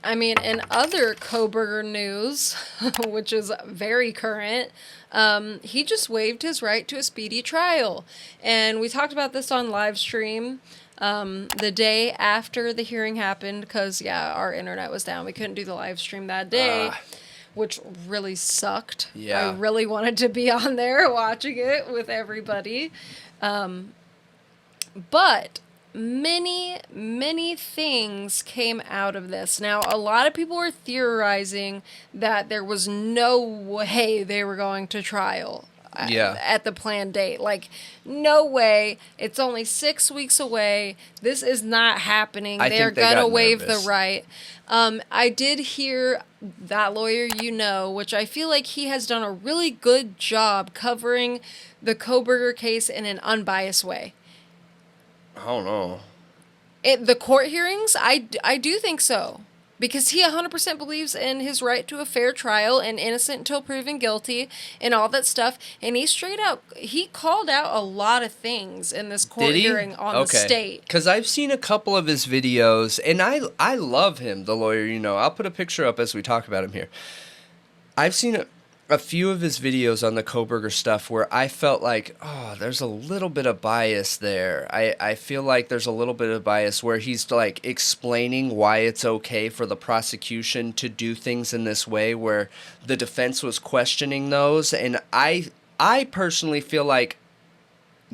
I mean, in other Kohberger news, which is very current, he just waived his right to a speedy trial. And we talked about this on live stream the day after the hearing happened because, yeah, our internet was down. We couldn't do the live stream that day, which really sucked. Yeah. I really wanted to be on there watching it with everybody. But many things came out of this. Now, a lot of people were theorizing that there was no way they were going to trial at the planned date. Like, no way. It's only 6 weeks away. This is not happening. They're going to waive the right. I did hear that lawyer, which I feel like he has done a really good job covering the Kohberger case in an unbiased way. I don't know. The court hearings, I do think so. Because he 100% believes in his right to a fair trial and innocent until proven guilty and all that stuff. And he called out a lot of things in this court hearing on the state. Because I've seen a couple of his videos, and I love him, the lawyer, I'll put a picture up as we talk about him here. I've seen a few of his videos on the Kohberger stuff where I felt like, there's a little bit of bias there. I feel like there's a little bit of bias where he's like explaining why it's okay for the prosecution to do things in this way where the defense was questioning those. And I personally feel like,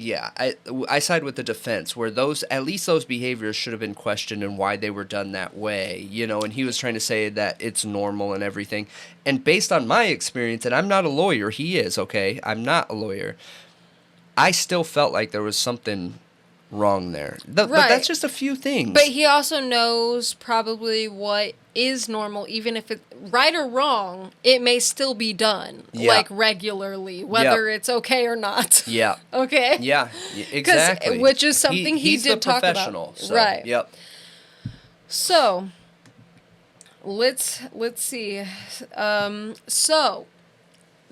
I side with the defense where at least those behaviors should have been questioned and why they were done that way, and he was trying to say that it's normal and everything. And based on my experience, and I'm not a lawyer, he is, okay? I'm not a lawyer. I still felt like there was something wrong there. But that's just a few things. But he also knows probably what is normal, even if it's right or wrong, it may still be done like regularly, whether it's okay or not. Yeah. Okay. Yeah. Exactly. Which is something he did talk about. So, right. Yep. So let's see. So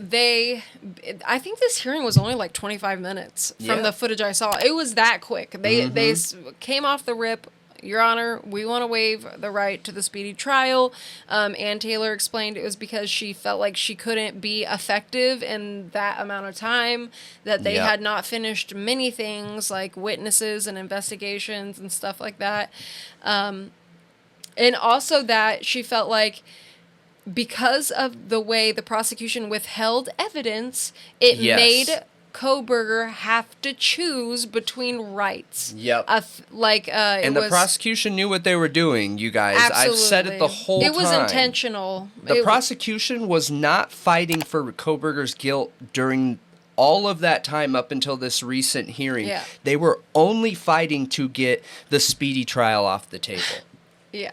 I think this hearing was only like 25 minutes from the footage I saw. It was that quick. They came off the rip. Your Honor, we want to waive the right to the speedy trial. Ann Taylor explained it was because she felt like she couldn't be effective in that amount of time, that they had not finished many things like witnesses and investigations and stuff like that. And also that she felt like because of the way the prosecution withheld evidence, it made Kohberger have to choose between rights. Yep. And the prosecution knew what they were doing, you guys. Absolutely. I've said it the whole time. It was intentional. The prosecution was not fighting for Kohberger's guilt during all of that time up until this recent hearing. Yeah. They were only fighting to get the speedy trial off the table. Yeah.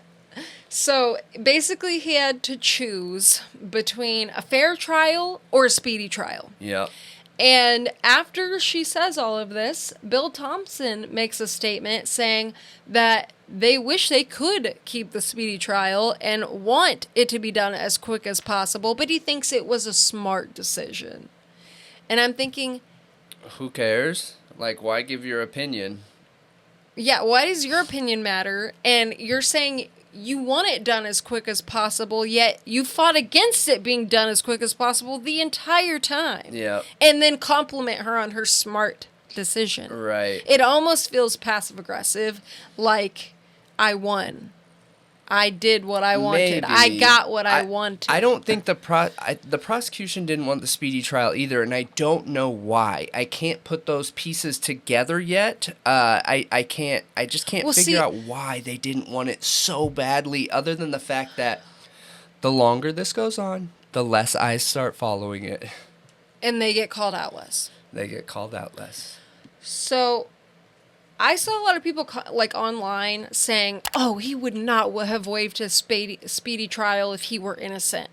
So basically he had to choose between a fair trial or a speedy trial. Yep. And after she says all of this, Bill Thompson makes a statement saying that they wish they could keep the speedy trial and want it to be done as quick as possible, but he thinks it was a smart decision. And I'm thinking, who cares? Like, why give your opinion? Yeah, why does your opinion matter? And you're saying you want it done as quick as possible, yet you fought against it being done as quick as possible the entire time. Yeah. And then compliment her on her smart decision. Right. It almost feels passive-aggressive, like I won. I did what I wanted. Maybe. I got what I wanted. I don't think the prosecution didn't want the speedy trial either, and I don't know why. I can't put those pieces together yet. I just can't figure out why they didn't want it so badly, other than the fact that the longer this goes on, the less eyes start following it. And they get called out less. They get called out less. So I saw a lot of people online saying, "Oh, he would not have waived his speedy trial if he were innocent."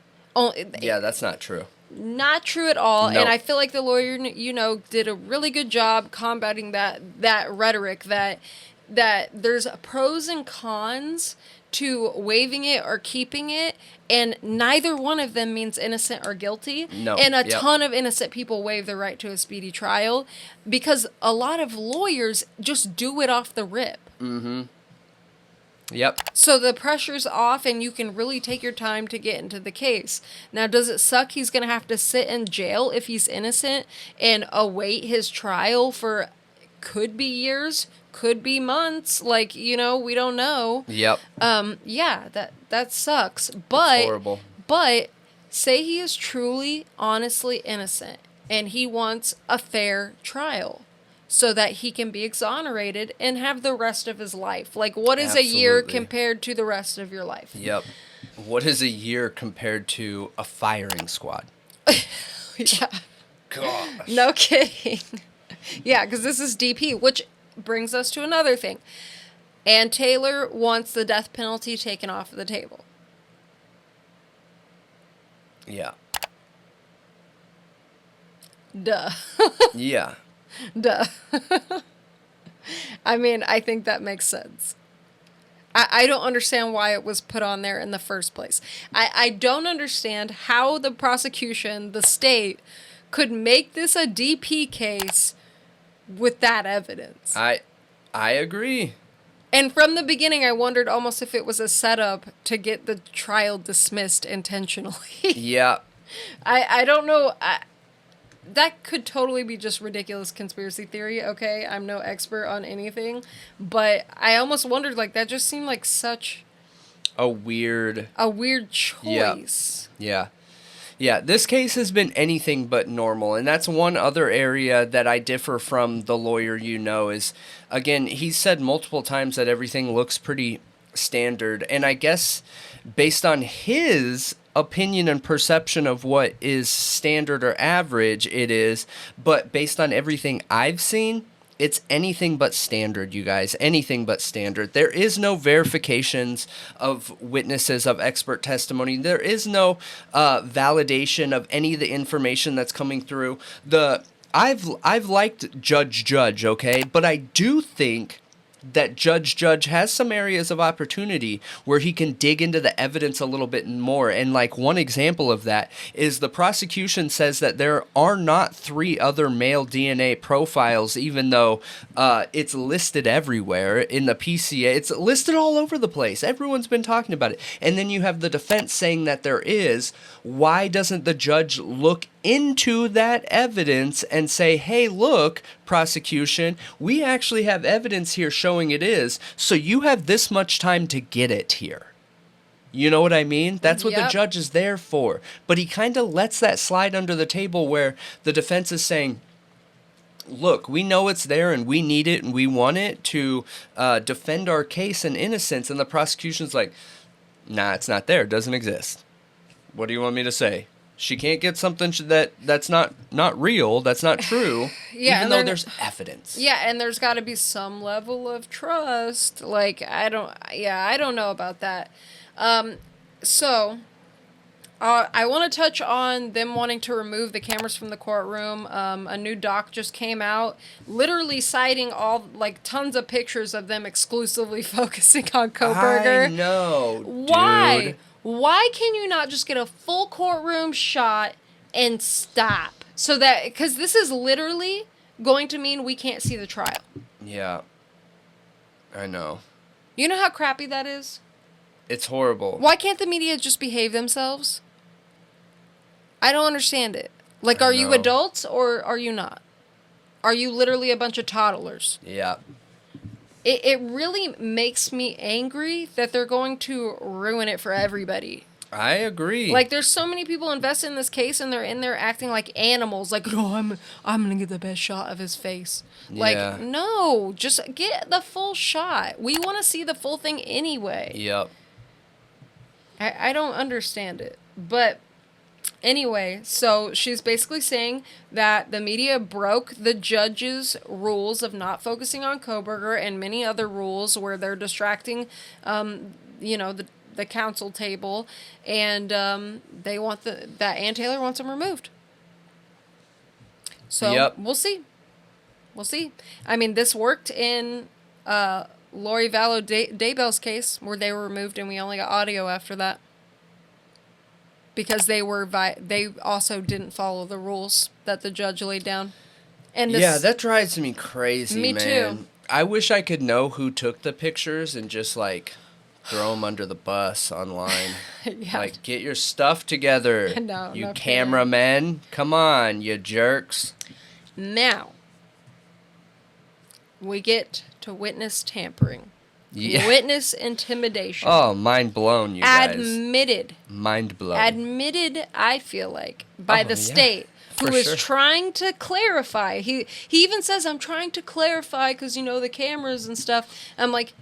Yeah, that's not true. Not true at all. Nope. And I feel like the lawyer, did a really good job combating that rhetoric that there's pros and cons to waiving it or keeping it, and neither one of them means innocent or guilty. No. And a ton of innocent people waive the right to a speedy trial because a lot of lawyers just do it off the rip. Mm-hmm. Yep. So the pressure's off and you can really take your time to get into the case. Now, does it suck he's going to have to sit in jail if he's innocent and await his trial for could be years, could be months, like, you know, we don't know. Yep. Yeah, that sucks. But it's horrible. But say he is truly honestly innocent and he wants a fair trial, so that he can be exonerated and have the rest of his life. Like, what is a year compared to the rest of your life? Yep. What is a year compared to a firing squad? Yeah. Gosh. No kidding. Yeah, because this is DP, which brings us to another thing. Ann Taylor wants the death penalty taken off the table. Yeah. Duh. Yeah. Duh. I mean, I think that makes sense. I don't understand why it was put on there in the first place. I don't understand how the prosecution, the state, could make this a DP case with that evidence. I agree. And from the beginning, I wondered almost if it was a setup to get the trial dismissed intentionally. Yeah. I don't know. That could totally be just ridiculous conspiracy theory, okay? I'm no expert on anything. But I almost wondered, like, that just seemed like such... A weird choice. Yeah. Yeah, this case has been anything but normal, and that's one other area that I differ from the lawyer you know is, again, he's said multiple times that everything looks pretty standard, and I guess based on his opinion and perception of what is standard or average it is, but based on everything I've seen, it's anything but standard, you guys. Anything but standard. There is no verifications of witnesses, of expert testimony. There is no validation of any of the information that's coming through. I've liked Judge, okay? But I do think that Judge has some areas of opportunity where he can dig into the evidence a little bit more. And like one example of that is the prosecution says that there are not 3 other male DNA profiles, even though it's listed everywhere in the PCA. It's listed all over the place. Everyone's been talking about it. And then you have the defense saying that there is. Why doesn't the judge look into that evidence and say, hey, look, prosecution, we actually have evidence here showing it is, so you have this much time to get it here. You know what I mean? That's what the judge is there for. But he kind of lets that slide under the table where the defense is saying, look, we know it's there and we need it and we want it to defend our case and innocence. And the prosecution's like, nah, it's not there. It doesn't exist. What do you want me to say? She can't get something that's not real, that's not true, even though there's evidence. Yeah, and there's got to be some level of trust. Like, I don't know about that. So, I want to touch on them wanting to remove the cameras from the courtroom. A new doc just came out, literally citing tons of pictures of them exclusively focusing on Kohberger. I know, Why? dude. Why can you not just get a full courtroom shot and stop? So that, because this is literally going to mean we can't see the trial. Yeah. I know. You know how crappy that is? It's horrible. Why can't the media just behave themselves? I don't understand it. Like, are you adults or are you not? Are you literally a bunch of toddlers? Yeah. It really makes me angry that they're going to ruin it for everybody. I agree. Like, there's so many people invested in this case, and they're in there acting like animals. Like, no, I'm gonna get the best shot of his face. Yeah. Like, no, just get the full shot. We want to see the full thing anyway. Yep. I don't understand it. But anyway, so she's basically saying that the media broke the judge's rules of not focusing on Kohberger and many other rules where they're distracting, the counsel table, and they want that Ann Taylor wants them removed. So We'll see. We'll see. I mean, this worked in Lori Vallow Daybell's case where they were removed and we only got audio after that. Because they also didn't follow the rules that the judge laid down. And that drives me crazy, me man. too. I wish I could know who took the pictures and just, like, throw them under the bus online. Yeah. Like, get your stuff together, No, you no cameramen. Come on, you jerks. Now, we get to witness tampering. Yeah. Witness intimidation. Oh, mind blown, you guys. Mind blown. Admitted, I feel like, by the state, who is trying to clarify. He even says, I'm trying to clarify because, you know, the cameras and stuff. I'm like,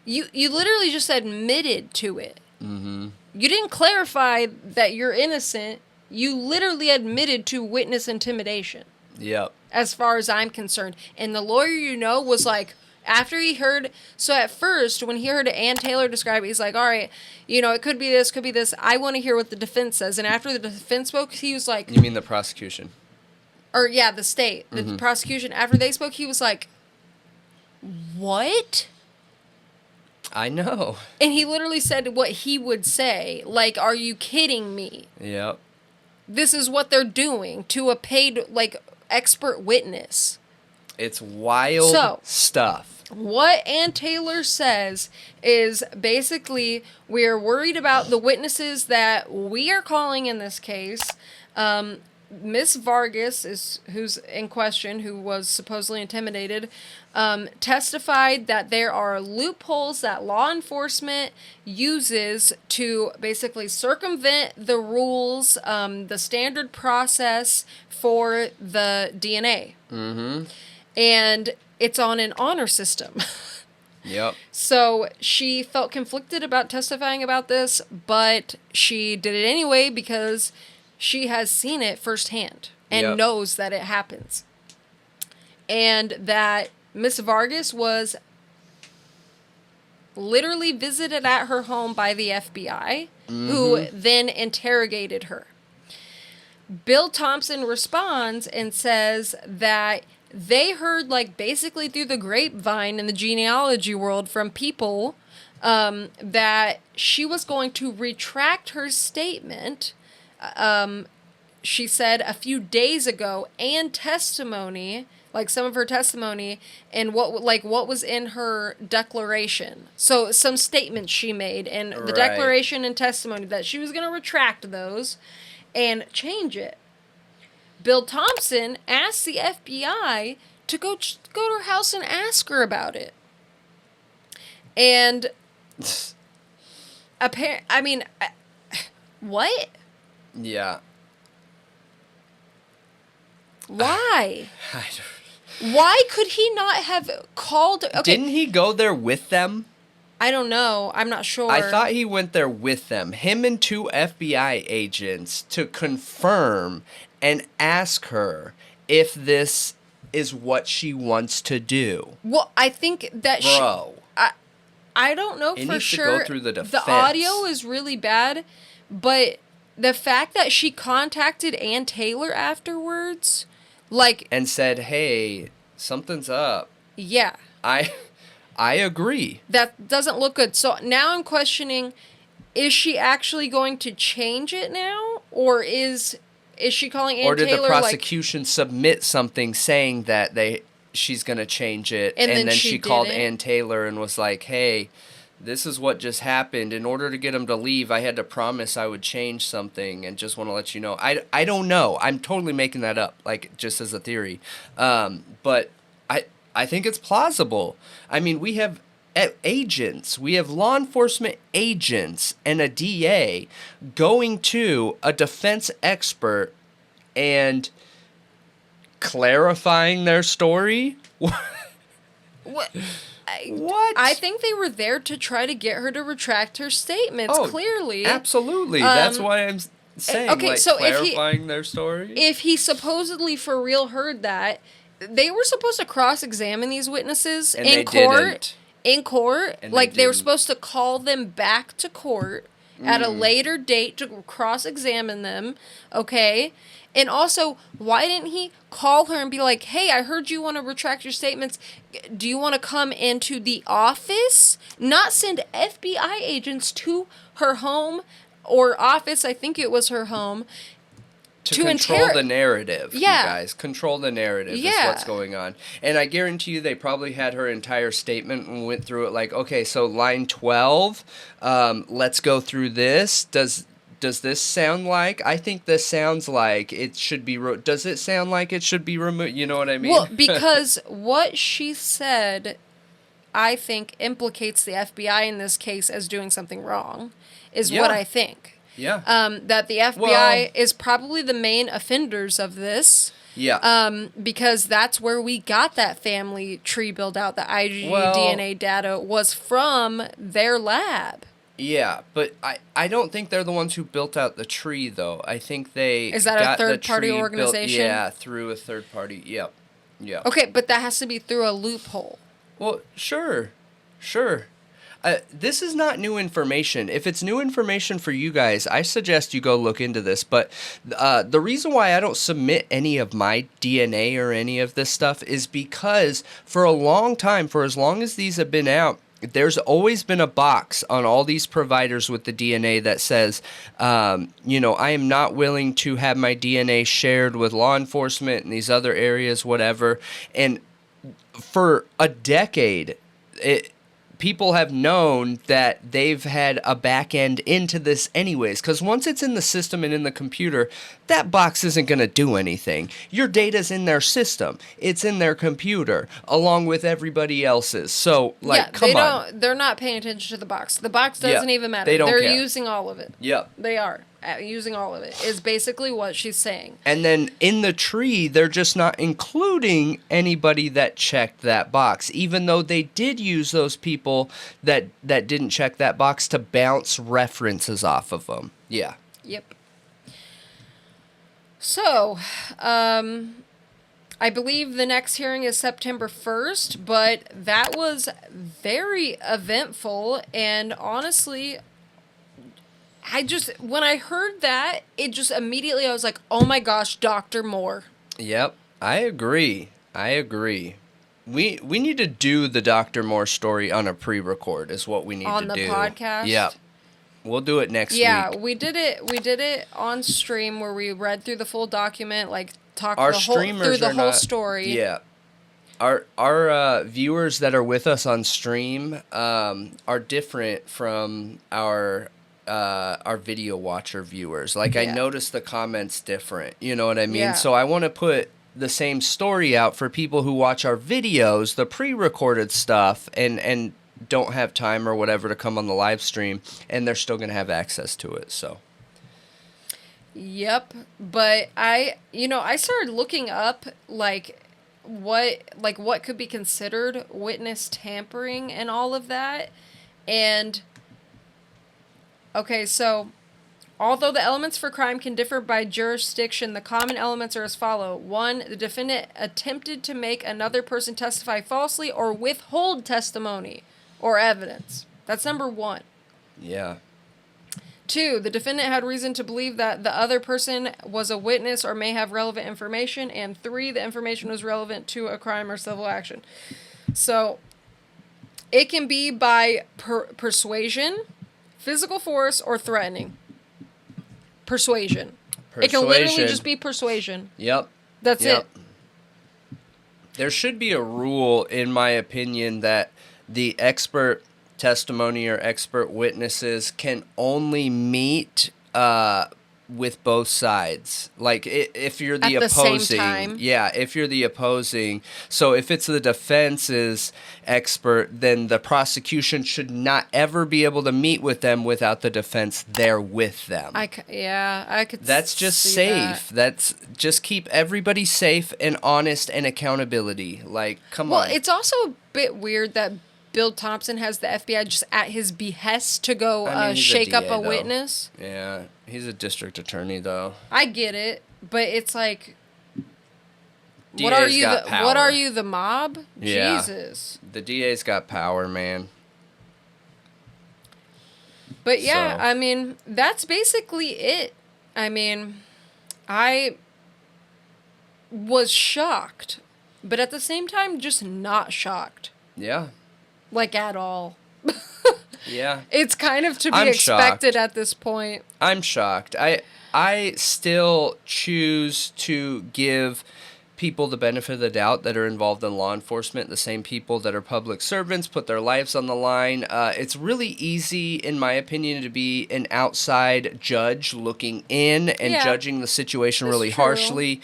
you literally just admitted to it. Mm-hmm. You didn't clarify that you're innocent. You literally admitted to witness intimidation. Yep. As far as I'm concerned. And the lawyer, you know, was like, after he heard, so at first, when he heard Ann Taylor describe it, he's like, all right, you know, it could be this, could be this. I want to hear what the defense says. And after the defense spoke, he was like... You mean the prosecution? Or, yeah, the state. The prosecution. After they spoke, he was like, what? I know. And he literally said what he would say. Like, are you kidding me? Yep. This is what they're doing to a paid, like, expert witness. It's wild stuff. What Ann Taylor says is basically we're worried about the witnesses that we are calling in this case. Miss Vargas, who's in question, who was supposedly intimidated, testified that there are loopholes that law enforcement uses to basically circumvent the rules, the standard process for the DNA. Mm-hmm. And it's on an honor system. Yep. So she felt conflicted about testifying about this, but she did it anyway because she has seen it firsthand and knows that it happens. And that Miss Vargas was literally visited at her home by the FBI, who then interrogated her. Bill Thompson responds and says that they heard, like, basically through the grapevine in the genealogy world from people that she was going to retract her statement. She said a few days ago, and testimony, like some of her testimony, and what was in her declaration. So some statements she made, and the declaration and testimony that she was going to retract those and change it. Bill Thompson asked the FBI to go to her house and ask her about it. And what? Yeah. Why? Why could he not have called? Okay. Didn't he go there with them? I don't know. I'm not sure. I thought he went there with them. Him and 2 FBI agents to confirm and ask her if this is what she wants to do. Well, I think that I don't know it for needs sure. to go through the defense. The audio is really bad, but the fact that she contacted Ann Taylor afterwards, like, and said, "Hey, something's up." Yeah. I agree. That doesn't look good. So now I'm questioning, is she actually going to change it now, or is she calling Ann Taylor? Or did the prosecution submit something saying that she's going to change it, and then she called Ann Taylor and was like, "Hey, this is what just happened. In order to get him to leave, I had to promise I would change something, and just want to let you know." I don't know. I'm totally making that up, like, just as a theory. But I think it's plausible. I mean, we have agents, we have law enforcement agents and a DA going to a defense expert and clarifying their story. What? What? I think they were there to try to get her to retract her statements, clearly. Absolutely. That's why I'm saying, okay, so clarifying their story. If he supposedly for real heard that, they were supposed to cross-examine these witnesses in court. In court. Like, they were supposed to call them back to court at a later date to cross-examine them, okay? And also, why didn't he call her and be like, "Hey, I heard you want to retract your statements. Do you want to come into the office?" Not send FBI agents to her home or office, I think it was her home, to control the narrative, yeah. you guys. Control the narrative is what's going on. And I guarantee you they probably had her entire statement and went through it like, okay, so line 12, let's go through this. Does this sound like? I think this sounds like it should be... does it sound like it should be removed? You know what I mean? Well, because what she said, I think, implicates the FBI in this case as doing something wrong, is what I think. Yeah. That the FBI is probably the main offenders of this. Yeah. Because that's where we got that family tree built out. The DNA data was from their lab. Yeah, but I don't think they're the ones who built out the tree, though. I think they Is that a third-party organization? Yeah, through a third party. Yep. Okay, but that has to be through a loophole. Well, sure. This is not new information. If it's new information for you guys, I suggest you go look into this. But the reason why I don't submit any of my DNA or any of this stuff is because for a long time, for as long as these have been out, there's always been a box on all these providers with the DNA that says, I am not willing to have my DNA shared with law enforcement and these other areas, whatever. And for a decade, people have known that they've had a back end into this anyways, because once it's in the system and in the computer, that box isn't going to do anything. Your data's in their system. It's in their computer, along with everybody else's. So, come on. They're not paying attention to the box. The box doesn't even matter. They're care. Using all of it. Yep. They are. Using all of it is basically what she's saying. And then in the tree, they're just not including anybody that checked that box, even though they did use those people that didn't check that box to bounce references off of them. Yeah. Yep. So, I believe the next hearing is September 1st, but that was very eventful, and honestly, when I heard that, it just immediately, I was like, oh my gosh, Dr. Moore. Yep, I agree. We need to do the Dr. Moore story on a pre-record is what we need to do. On the podcast? Yep. We'll do it next week. Yeah, we did it on stream where we read through the full document, talked through the whole story. Yeah. Our viewers that are with us on stream are different from our video watcher viewers. I noticed the comments different. You know what I mean? Yeah. So I want to put the same story out for people who watch our videos, the pre-recorded stuff, and don't have time or whatever to come on the live stream, and they're still going to have access to it. So. Yep, but I started looking up what could be considered witness tampering and all of that, and okay, so although the elements for crime can differ by jurisdiction, the common elements are as follow. 1, the defendant attempted to make another person testify falsely or withhold testimony or evidence. That's number 1. Yeah. 2, the defendant had reason to believe that the other person was a witness or may have relevant information. And 3, the information was relevant to a crime or civil action. So it can be by persuasion, physical force, or threatening. Persuasion. It can literally just be persuasion. Yep. That's it. There should be a rule, in my opinion, that the expert testimony or expert witnesses can only meet with both sides. If you're the opposing, same time. Yeah, if you're the opposing. So if it's the defense's expert, then the prosecution should not ever be able to meet with them without the defense there with them. I could. That's just safe. That's just keep everybody safe and honest and accountability. Come on. Well, it's also a bit weird that Bill Thompson has the FBI just at his behest to go shake up a witness. Yeah, he's a district attorney, though. I get it, but it's like, DA's what are you? power. What are you, the mob? Yeah. Jesus. The DA's got power, man. But yeah, I mean, that's basically it. I mean, I was shocked, but at the same time, just not shocked. Yeah. At all. Yeah. It's kind of to be expected at this point. I'm shocked. I still choose to give people the benefit of the doubt that are involved in law enforcement, the same people that are public servants, put their lives on the line. It's really easy, in my opinion, to be an outside judge looking in and judging the situation really harshly.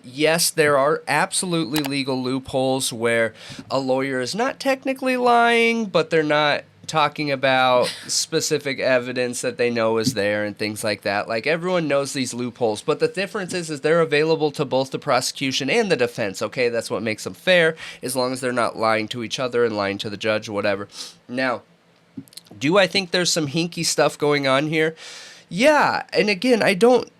Yes, there are absolutely legal loopholes where a lawyer is not technically lying, but they're not talking about specific evidence that they know is there and things like that. Like, everyone knows these loopholes, but the difference is they're available to both the prosecution and the defense. Okay, that's what makes them fair, as long as they're not lying to each other and lying to the judge or whatever. Now, do I think there's some hinky stuff going on here? Yeah, and again, I don't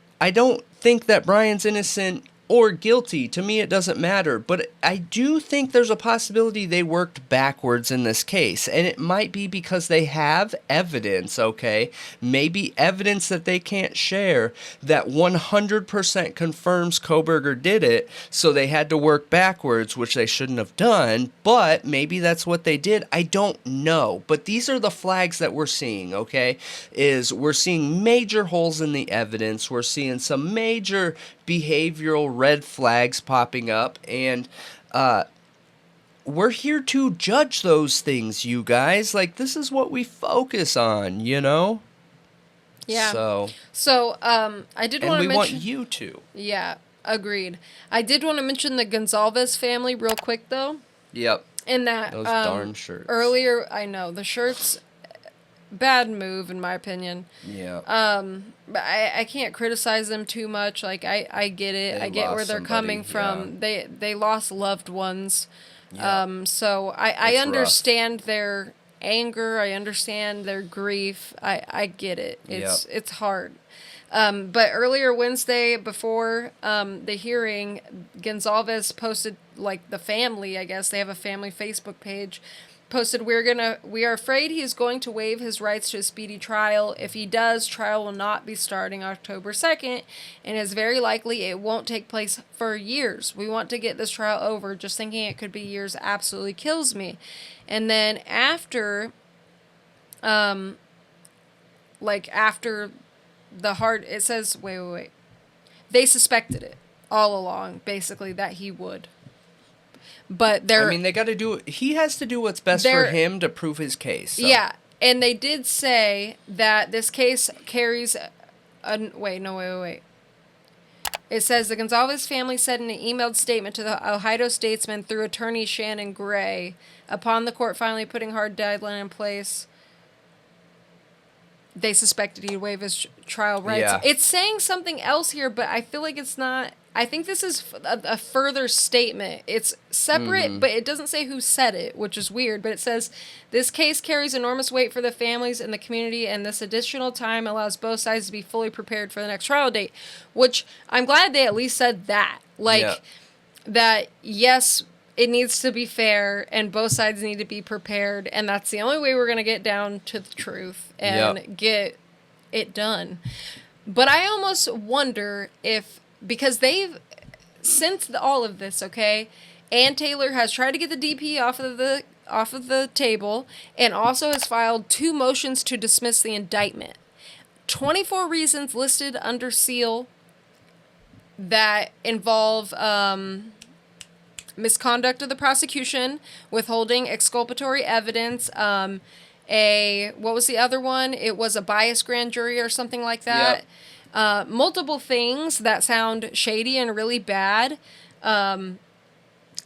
think that Bryan's innocent or guilty. To me, it doesn't matter. But I do think there's a possibility they worked backwards in this case. And it might be because they have evidence, okay? Maybe evidence that they can't share that 100% confirms Kohberger did it. So they had to work backwards, which they shouldn't have done. But maybe that's what they did. I don't know. But these are the flags that we're seeing, okay? We're seeing major holes in the evidence. We're seeing some major behavioral red flags popping up, and we're here to judge those things, you guys. Like, this is what we focus on, you know? Yeah. So, I did want to mention... And we want you to. Yeah, agreed. I did want to mention the Gonzalez family real quick, though. Yep. In that... Those darn shirts. Earlier, I know, the shirts... Bad move, in my opinion. Yeah. But I can't criticize them too much. Like, I get it. I get where they're coming from. Yeah. They lost loved ones. Yeah. So I understand their anger. I understand their grief. I get it. It's hard. But earlier Wednesday, before the hearing, Gonzalez posted, like, the family, I guess, they have a family Facebook page, posted, we are afraid he is going to waive his rights to a speedy trial. If he does, trial will not be starting October 2nd, and is very likely it won't take place for years. We want to get this trial over. Just thinking it could be years absolutely kills me. And then after, after the hard, it says, wait. They suspected it all along, basically, that he would. But they got to do. He has to do what's best for him to prove his case. So. Yeah, and they did say that this case carries. Wait. It says the Gonzalez family said in an emailed statement to the Ohio Statesman through attorney Shannon Gray, upon the court finally putting hard deadline in place, they suspected he'd waive his trial rights. Yeah. It's saying something else here, but I feel like it's not. I think this is a further statement. It's separate, but it doesn't say who said it, which is weird. But it says, this case carries enormous weight for the families and the community, and this additional time allows both sides to be fully prepared for the next trial date, which I'm glad they at least said that. That, yes, it needs to be fair, and both sides need to be prepared, and that's the only way we're going to get down to the truth and get it done. But I almost wonder if... Because they've, since all of this, okay, Ann Taylor has tried to get the DP off of the table, and also has filed 2 motions to dismiss the indictment. 24 reasons listed under seal that involve misconduct of the prosecution, withholding exculpatory evidence, what was the other one? It was a biased grand jury or something like that. Yep. Multiple things that sound shady and really bad. I'm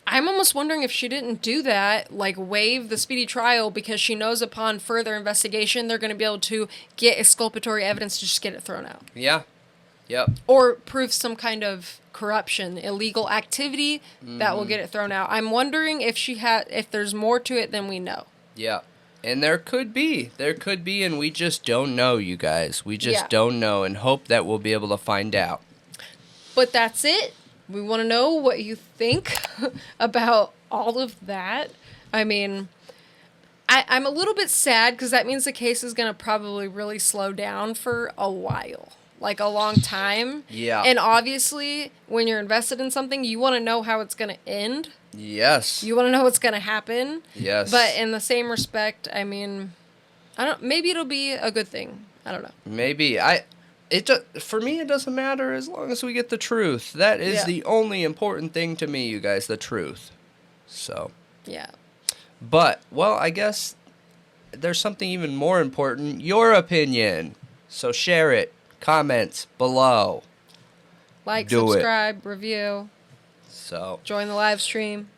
almost wondering if she didn't do that, like waive the speedy trial, because she knows upon further investigation they're going to be able to get exculpatory evidence to just get it thrown out. Yeah. Yep. Or prove some kind of corruption, illegal activity that will get it thrown out. I'm wondering if there's more to it than we know. Yeah. And there could be, and we just don't know, you guys. We just don't know, and hope that we'll be able to find out. But that's it. We want to know what you think about all of that. I mean, I'm a little bit sad because that means the case is going to probably really slow down for a while. Like a long time. Yeah. And obviously, when you're invested in something, you want to know how it's going to end. Yes. You want to know what's going to happen. Yes. But in the same respect, I mean, Maybe it'll be a good thing. I don't know. Maybe. For me, it doesn't matter as long as we get the truth. That is the only important thing to me, you guys, the truth. So. Yeah. But, well, I guess there's something even more important, your opinion. So share it. Comments below. Like, subscribe, review. So. Join the live stream.